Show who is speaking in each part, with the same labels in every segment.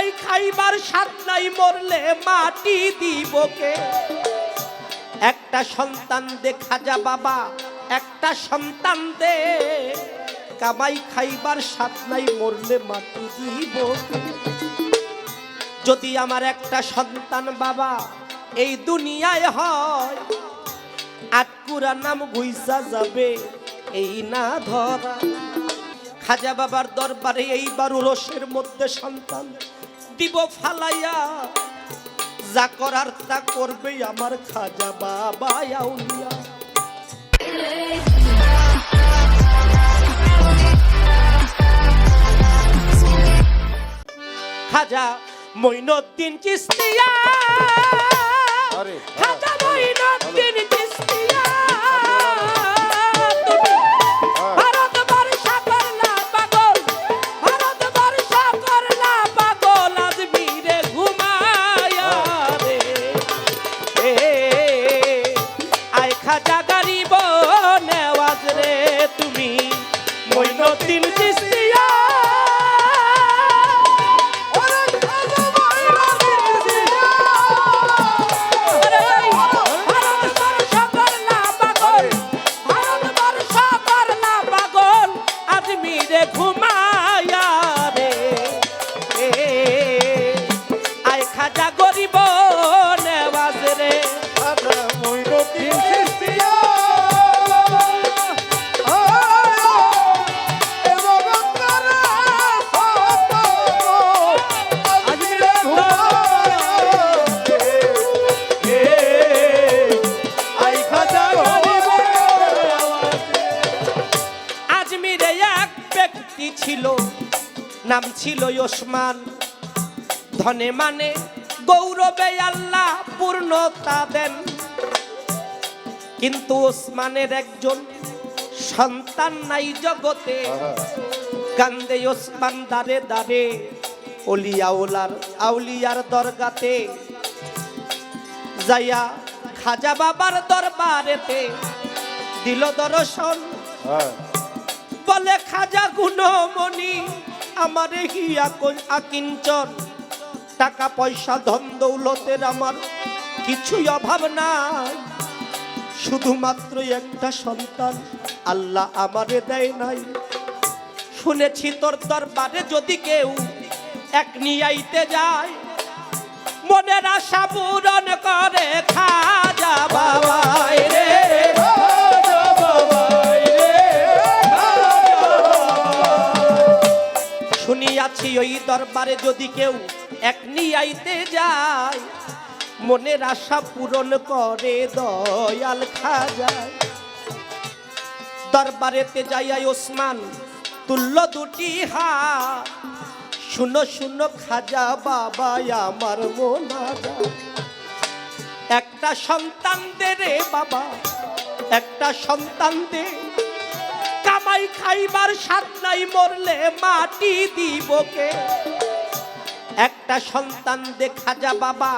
Speaker 1: কামাই খাইবার স্বাদ নাই মরলে মাটি দিবকে। একটা সন্তান দে খাজা বাবা, একটা সন্তান দে, কামাই খাইবার স্বাদ নাই মরলে মাটি দিবকে। যদি আমার একটা সন্তান বাবা এই দুনিয়ায় হয়, আটকুরা নাম গুইসা যাবে এই না ধরা। খাজা বাবার দরবারে এইবার উরসের মধ্যে সন্তান দিব ফালাইয়া, যা করার তা করবে আমার খাজা বাবা আউলিয়া। খাজা মঈনুদ্দিন চিশতিয়া, খাজা মঈনুদ্দিন চিশতিয়া, তুমি ভারতবর্ষ করলা পাগল, ভারতবর্ষ করলা পাগল, আজমিরে ঘুমায়া রে। আয় খাজা গরিব নেওয়াজ রে, তুমি মঈনুদ্দিন চিশতিয়া। নাম ছিল ওসমান, ধনে মানে গৌরবে আল্লাহ পূর্ণতা দেন। কিন্তু ওসমানের একজন সন্তান নাই জগতে, কান্দে ওসমান দারে দারে অলিয়াউলার আউলিয়ার দরগাতে। যাইয়া খাজা বাবার দরবারেতে দিল দর্শন, বলে খাজা গুণমণি আমারে হিয়া আকিঞ্চন, টাকা পয়সা ধন দৌলতের আমার কিছুই অভাব নাই, শুধুমাত্র একটা সন্তান আল্লাহ আমারে দেয় নাই। শুনেছি তোর দরবারে যদি কেউ এক নিয়াইতে যায়, মনের আশা পূরণ করে খাজা বাবা রে। শুনিয়াছি ওই দরবারে যদি কেউ এক নিয়াইতে যায়, মনের আশা পূরণ করে দয়াল খাজা। দরবারেতে যাইয়া ওসমান তুল্য দুটি হাত, শুনো শুনো খাজা বাবা আমার মোনাজাত। একটা সন্তান দে রে বাবা, একটা সন্তান দে, কামাই খাইবার স্বাদ নাই মরলে মাটি দিবকে। একটা সন্তান দে খাজা বাবা,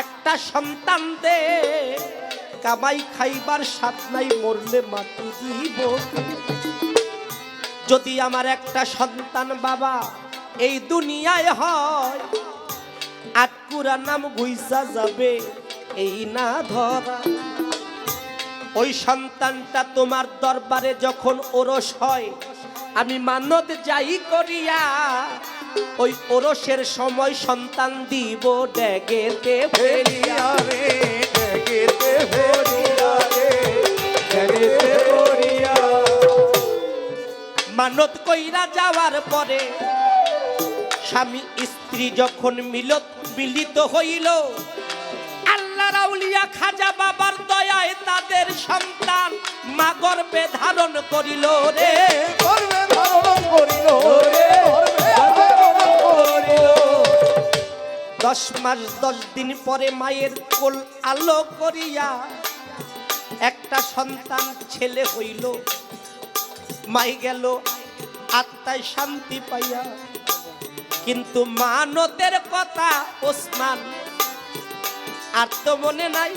Speaker 1: একটা সন্তান দে, কামাই খাইবার স্বাদ নাই মরলে মাটি দিবকে। যদি আমার একটা সন্তান বাবা এই দুনিয়ায় হয়, আটকুরা নাম গুইসা যাবে এই না ধরা। ওই সন্তানটা তোমার দরবারে যখন ওরস হয়, আমি মানত যাই করিয়া, ওই ওরসের সময় সন্তান দিব ডেগেতে ফেলিয়া রে, ডেগেতে ফেলিয়া রে, ডেগেতে ফেলিয়া। মানত কইরা যাওয়ার পরে স্বামী স্ত্রী যখন মিলিত হইল, আল্লাহর আউলিয়া খাজা বাবার দয়ায় তাদের সন্তান মা গর্ভে ধারণ করিল রে, গর্ভে ধারণ করিল রে। 10 মাস 10 দিন পরে মায়ের কোল আলো করিয়া একটা সন্তান ছেলে হইল। মাই গেল আত্মায় শান্তি পাইয়া, কিন্তু মানতের কথা ওসমান আর তো মনে নাই।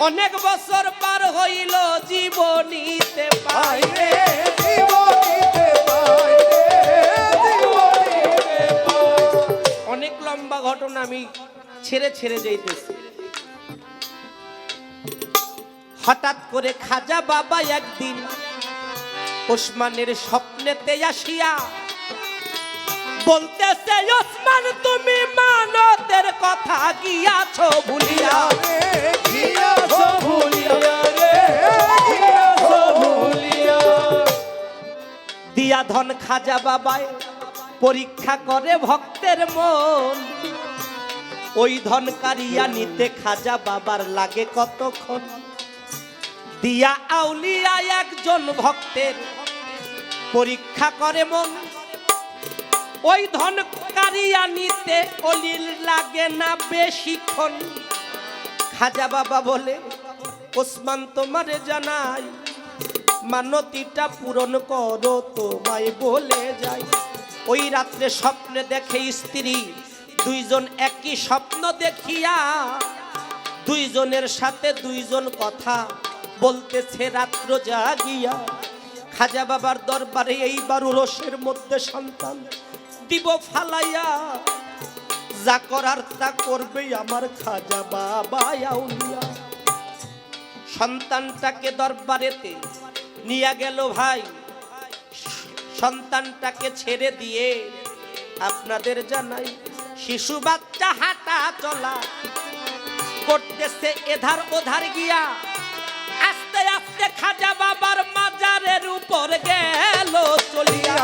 Speaker 1: অনেক বছর পার হইল জীবনীতে পাইরে, জীবনীতে পাইরে, জীবনীতে পাইরে। অনেক লম্বা ঘটনা, আমি ছেড়ে ছেড়ে যাইতেছি। হঠাৎ করে খাজা বাবা একদিন ওসমানের স্বপ্নেতে আসিয়া বলতেছে, ওসমান তুমি মানতের কথা গিয়াছো ভুলিয়া,
Speaker 2: গিয়াছো ভুলিয়া রে, গিয়াছো ভুলিয়া।
Speaker 1: দিয়া ধন খাজা বাবায় পরীক্ষা করে ভক্তের মন, ওই ধন কারিয়া নিতে খাজা বাবার লাগে কতক্ষণ। দিয়া আউলিয়া একজন ভক্তের পরীক্ষা করে মন, ওই ধন কারিয়া নিতে অলির লাগে না বেশিক্ষণ। খাজা বাবা বলে, ওসমান তোমারে জানাই, মানতিটা পূরণ করো তোমায় বলে যাই। ওই রাত্রে স্বপ্নে দেখে স্ত্রী দুইজন একই স্বপ্ন দেখিয়া দুইজনের সাথে দুইজন কথা বলতেছে রাত্র জাগিয়া। খাজা বাবার দরবারে এইবার উরসের মধ্যে সন্তান দিব ফালাইয়া, যা করার তা করবে আমার খাজা বাবা আউলিয়া। সন্তানটাকে দরবারেতে নিয়ে গেল ভাই, সন্তানটাকে ছেড়ে দিয়ে আপনাদের জানাই, শিশু বাচ্চা হাঁটা চলা করতেছে এধার ওধার গিয়া। আস্তে আস্তে খাজা বাবার মাজারের উপর গেল চলিয়া,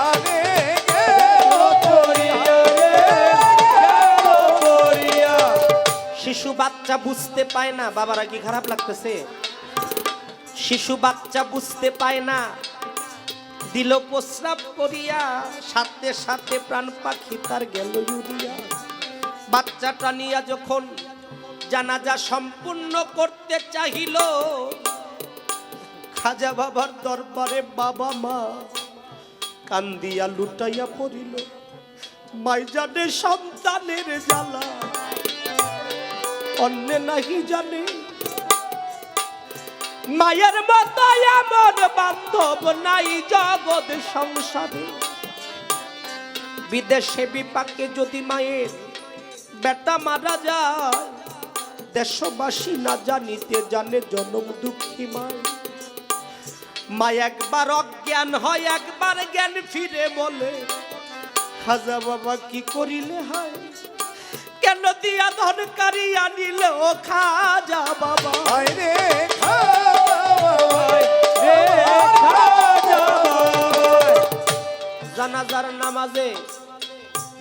Speaker 1: শিশু বাচ্চা বুঝতে পায় না। বাবারা কি খারাপ লাগতেছে? শিশু বাচ্চা বুঝতে পায় না, দিল প্রস্রাব করিয়া, সাথে সাথে প্রাণ পাখি তার গেল উড়িয়া। বাচ্চাটা নিয়ে যখন জানাজা সম্পূর্ণ করতে চাহিল, খাজা বাবার দরবারে বাবা মা কান্দিয়া লুটাইয়া পড়িল। মাই জানে সন্তানের জ্বালা, অন্য নাহি জানে। মায়ের মতো এমন বান্ধব নাই জগৎ সংসারে। বিদেশে বিপাকে যদি মায়ের বেটা মারা যায়, দেশবাসী না জানিতে জানে জনম দুঃখী মায়। মা একবার অজ্ঞান হয়, একবার জ্ঞান ফিরে বলে, খাজা বাবা কি করিলে হয়, কেন দিয়া ধন কারিয়া নিল খাজা বাবা। জানাজার নামাজে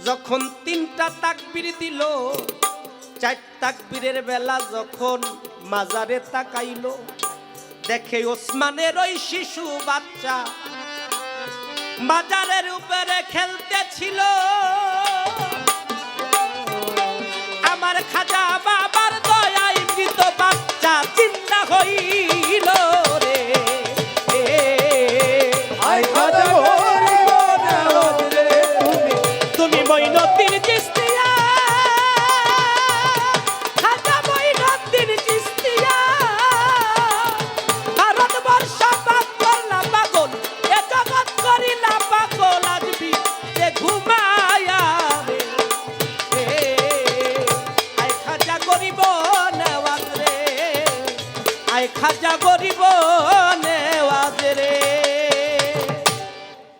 Speaker 1: যখন 3টা তাকবীর দিল, 4 তাকবীরের বেলা যখন মাজারে তাকাইল, দেখে ওসমানের ওই শিশু বাচ্চা মাজারের উপরে খেলতে